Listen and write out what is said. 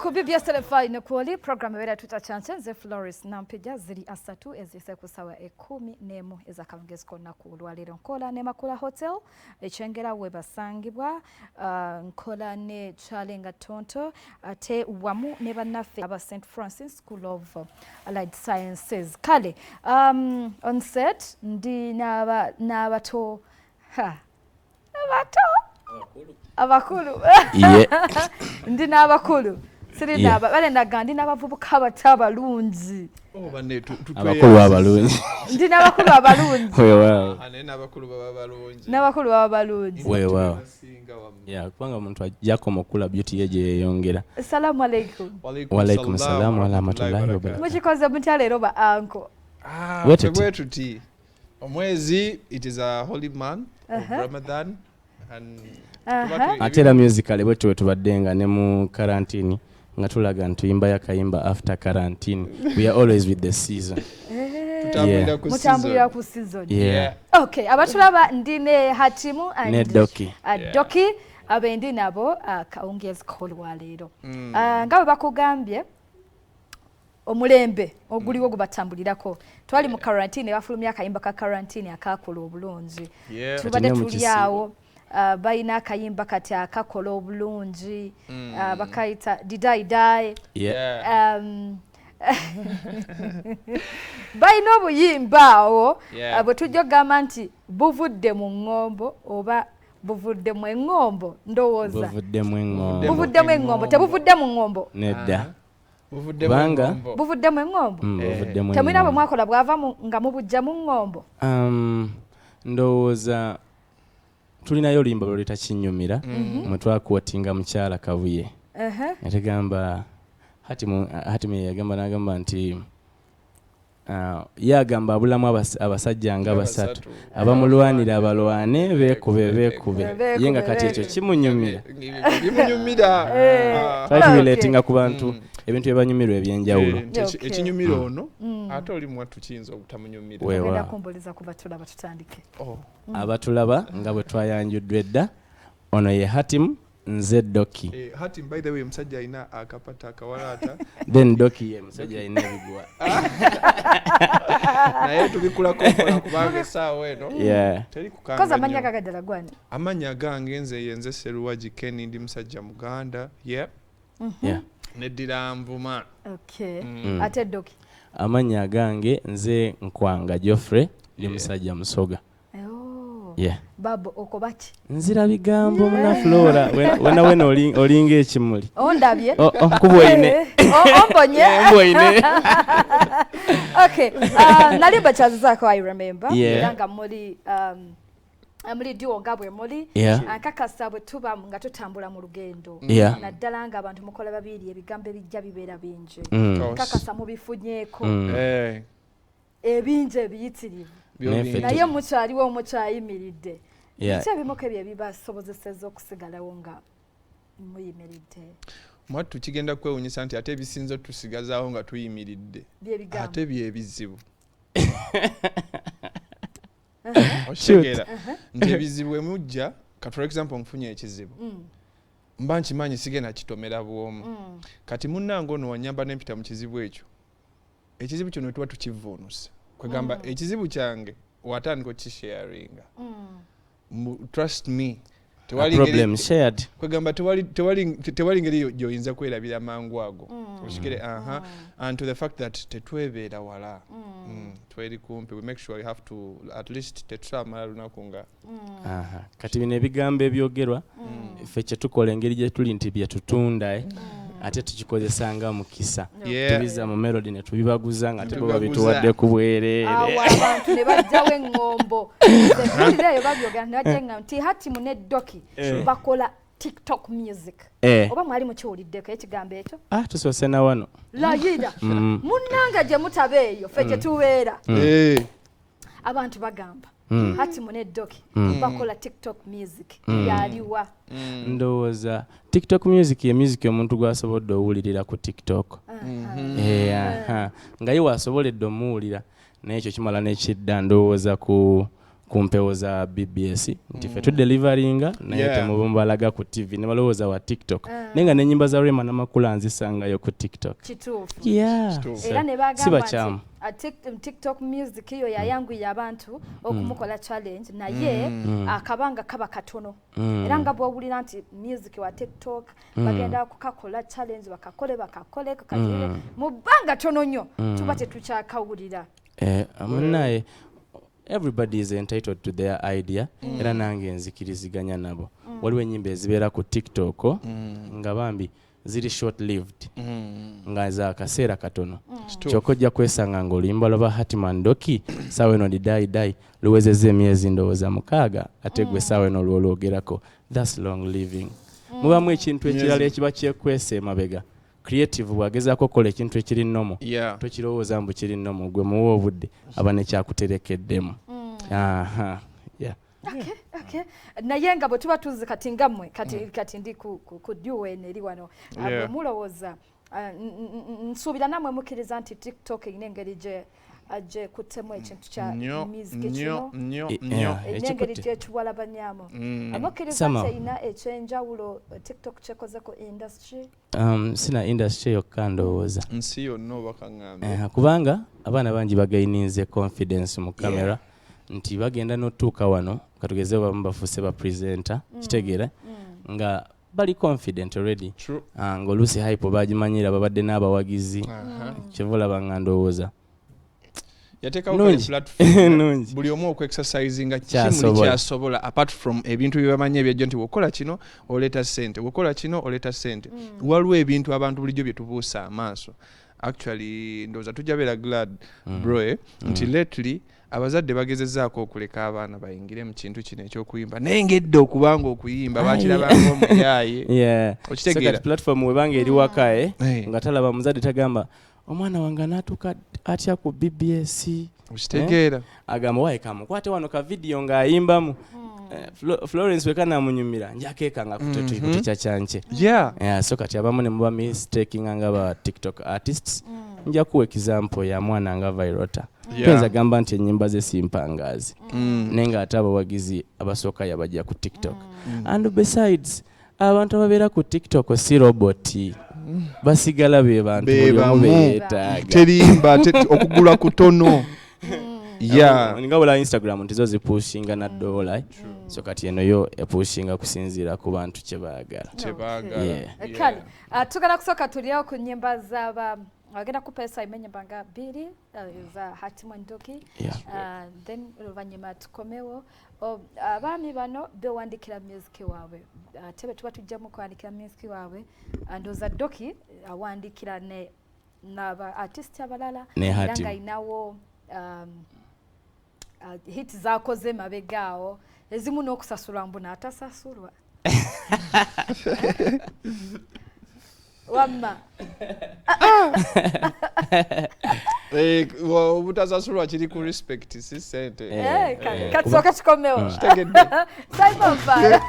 Ku BBS Telefine kuoli program era tutachanche nze Florence Nampijja ziri asatu ezise kusawa 11 ezakalongezi konna ku lwaliro nkola ne Makula Hotel echengera we basangibwa nkola ne Chalenga Tonto ate wamu ne bannaffe aba St Francis School of Allied Sciences kale on set ndi n'abato abakulu ndi n'abakulu sirida bale nagandi n'abavubuka batabalungi abakulu abalungi ndi n'abakulu abalungi n'abakulu babalungi wewa ya kubanga omuntu ajjako mukula beauty yeje yeyongera. Assalamu alaikum. Wa alaikum salaam wa rahmatullahi wa barakatuh. Muchikoze mutale roba anko wetuti omwezi it is a holy month of Ramadan and atera musical bwetu tubaddenga ne mu quarantine nga tulaga ntuyimba yakayimba after quarantine we are always with the season. Mutambulira ku season. Yeah. Okay, abatulaba ndine Hatimu and Dokey. Dokey abendi nabo kaongezi kolwa leero. Ngabe bakugambye omulembe oguliwo gubatambulirako twali mu quarantine bafulumya akayimba ka quarantine akakola obulungi. Tubadde tuliawo bayina akayimba kati akakola obulungi bakayita didai bayina obuyimba bwe tujogamba nti buvudde mu ngombo oba buvudde mu engombo ndowooza buvudde mu engombo tebuvudde mu ngombo nedda banga buvudde mu engombo temwina bwe mwakola bwava nga mubujja mu ngombo ndowooza tulinayo olimba lwoleta kinyumira mwe twakwotinga mukyala kabuye yatugamba Hatim yagamba n'agamba nti yagamba abulamu abasajja nga basatu abamulwanira abalwane beekube ye nga kati ekyo kimunyumira relatinga ku bantu ebintu ebanyumirwa ebyenjawulo ekinyumira ono ate oli mwattu kiyinza obutamunyumira wegenda kumboliza ku batulaba tutandike abatulaba nga bwe twayanjuddwa edda ono ye Hatim nze Dokey. Hatim by the way musajja alina akapata akawalaata then Dokey ye musajja alina ebigwa naye tubikulako kubanga essaawa eno teri kukanga koza amanya gagadala gwani amanya gange nze yenze Seruwaji Kenny ndi musajja Muganda neddira Nvuma. Ate Dokey amanya gange nze Nkwanga Geoffrey ndi musajja Musoga. Babo okobaki nzira bigambo muna Flora wena olinga ekimuli ondabye kubwoine ombonye okay nali bachazaako I remember nga muri duo ngabwe muri akakasa bwe tuba nga tutambula mu lugendo naddala nga abantu mukola babiri ebigambo ebijja bibeera bingi kakasa mubifunyeeko ebingi ebiyitirivu naye mukyaliwo omukyayimiridde ekyebimuka ebyo ebibasobozeseza okusigalawo nga muyimiridde mwattu kigenda kwewunyisa nti ate ebisinza tusigazaawo nga tuyimiridde ate byebizibu okitegera nti ebizibu emujja for example nfunye ekizibu mba nkimanyi sigenda kitomera bwomu kati munnange ono wanyamba nempita mu kizibu ekyo ekizibu kino wetuba tukivuunusa kwegamba ekizibu kyange watandika okisharinga trust me problem shared kwegamba tewali ngeri gyoyinza kwerabira mangu ago oshikire and to the fact that tetwebeera wala tweri kumpi we make sure you have to at least tetramala lunaku nga kati bino ebigambo ebyogerwa ffe kyetukola engeri gye tuli nti byetutunda ate tukikozesanga mukisa tubiza mu melody ne tubibaguza nga tebo babituwadde ku bwereere abantu ne bajjawo engombo eyo babyogera najenga nti Hatim ne Dokey bakola TikTok music oba mwali mukiwuliddeko ekigambo ekyo tusoose na wano layira munnanga gye mutabeeyo ffe gye tubeera abantu bagamba Hatim ne Dokey bakola TikTok music yaliwa ndowooza TikTok music ye music omuntu gwasobodde owulirira ku TikTok nga ye wasoboledde omuwulira naye ekyo kimala n'ekidda ndowooza ku ku mpewo za BBS nti ffe tudelivaringa naye temubalaga ku TV ne balowooza wa TikTok naye nga n'ennyimba za Rema n'Amakula nzisangayo ku TikTok. Kituufu. Era ne bagamba nti TikTok music yo yayanguya abantu okumukola challenge naye akabanga kaba katono era nga bw'owulira nti music wa TikTok bagenda kukakola challenge bakakole kakatire mu bbanga tono nnyo tuba tetukyakawulira. Amunaye everybody is entitled to their idea era nange nzikiriziganya nabo. Waliwo ennyimba ezibeera ku TikTok nga bambi ziri short lived nga za akaseera katono kyokka ojja kwesanga ng'oluyimba lwa Hatim and Dokey saawa eno didaayi luwezezza emyezi ndowooza 6 ate gwe saawa eno lwolwogerako. That's long living. Mubamu ekintu ekirala ekiba kyekwesa emabega. Creative bwagezaako okukola ekintu ekiri nnomo tokirowooza mbu kiri nnomo gwe muwa obudde aba nekyakuterekeddemu. Okay. Naye nga bwe tuba tuzi kati ngammwe kati ndi ku duwen eri wano bwe mulowooza nsuubira nammwe mukkiriza nti TikTok erina engeri gye kuttemu ekintu kya music kino n'engeri gyekiwalabanyamu mukkiriza nti erina ekyenjawulo TikTok kyekozeko industry. Sina industry yokka ndowooza nsi yonna oba kaŋŋambe kubanga abaana bangi bagayinize confidence mu kamera nti bagenda n'otuuka wano katugeze bamu bafuuse ba presenter kitegeera nga bali confident already ng'oluusi hype bagimanyira babadde n'abawagizi kyevulaba nga ndowooza yateekawo platform buli omu okweexercisinga kimu kyasobola apart from ebintu byebamanyi ebyajjo nti wokola kino oleeta ssente wokola kino oleeta ssente waliwo ebintu abantu bulijjo bye tubuusa amaaso. Actually ndowooza tujja beera glad bro nti lately abazadde bagezezzaako okuleka abaana bayingire mu kintu kino ekyokuyimba naye ngedde okubanga okuyimba bakirabanga omuyaaye okitegeera platform webanga eri wakae nga talaba muzadde tagamba omwana wange anaatuuka atya ku BBS okitegeera agamba waye kamukwate wano ka video ng'ayimbamu Florence wekanamunyumira njakeekanga kutekyakyanke so kati abamu ne muba mistaking nga ba TikTok artists nja kuwa example ya mwana nga Vairota penza gamba nti ennyimba ze simpangaazi naye nga ate abawagizi abasooka yabajja ku TikTok and besides abantu ababeera ku TikTok si roboti basigala be bantu beetaaga terimba okugula kutono nga bula Instagram ntizo zipushinga na dola so kati eno yo epushinga kusinziira ku bantu kyebaagala. Kale tugala kusooka tulyawo ku nnyimba z'aba agenda kupeesa ennyimba nga 2 za Hatim and Dokey then oluvannyuma tukomewo abaami bano bewandikira music waabwe ate bwe tuba tujjamu kwandikira music waabwe ndowooza Dokey awandikira n'aba artist abalala era nga ayinawo hit zaakoze mabegaawo ezimu n'okusasulwa mbu n'atasasulwa wamma obutasasulwa kiri ku respect si ssente katusooka kikomewo Simon Fire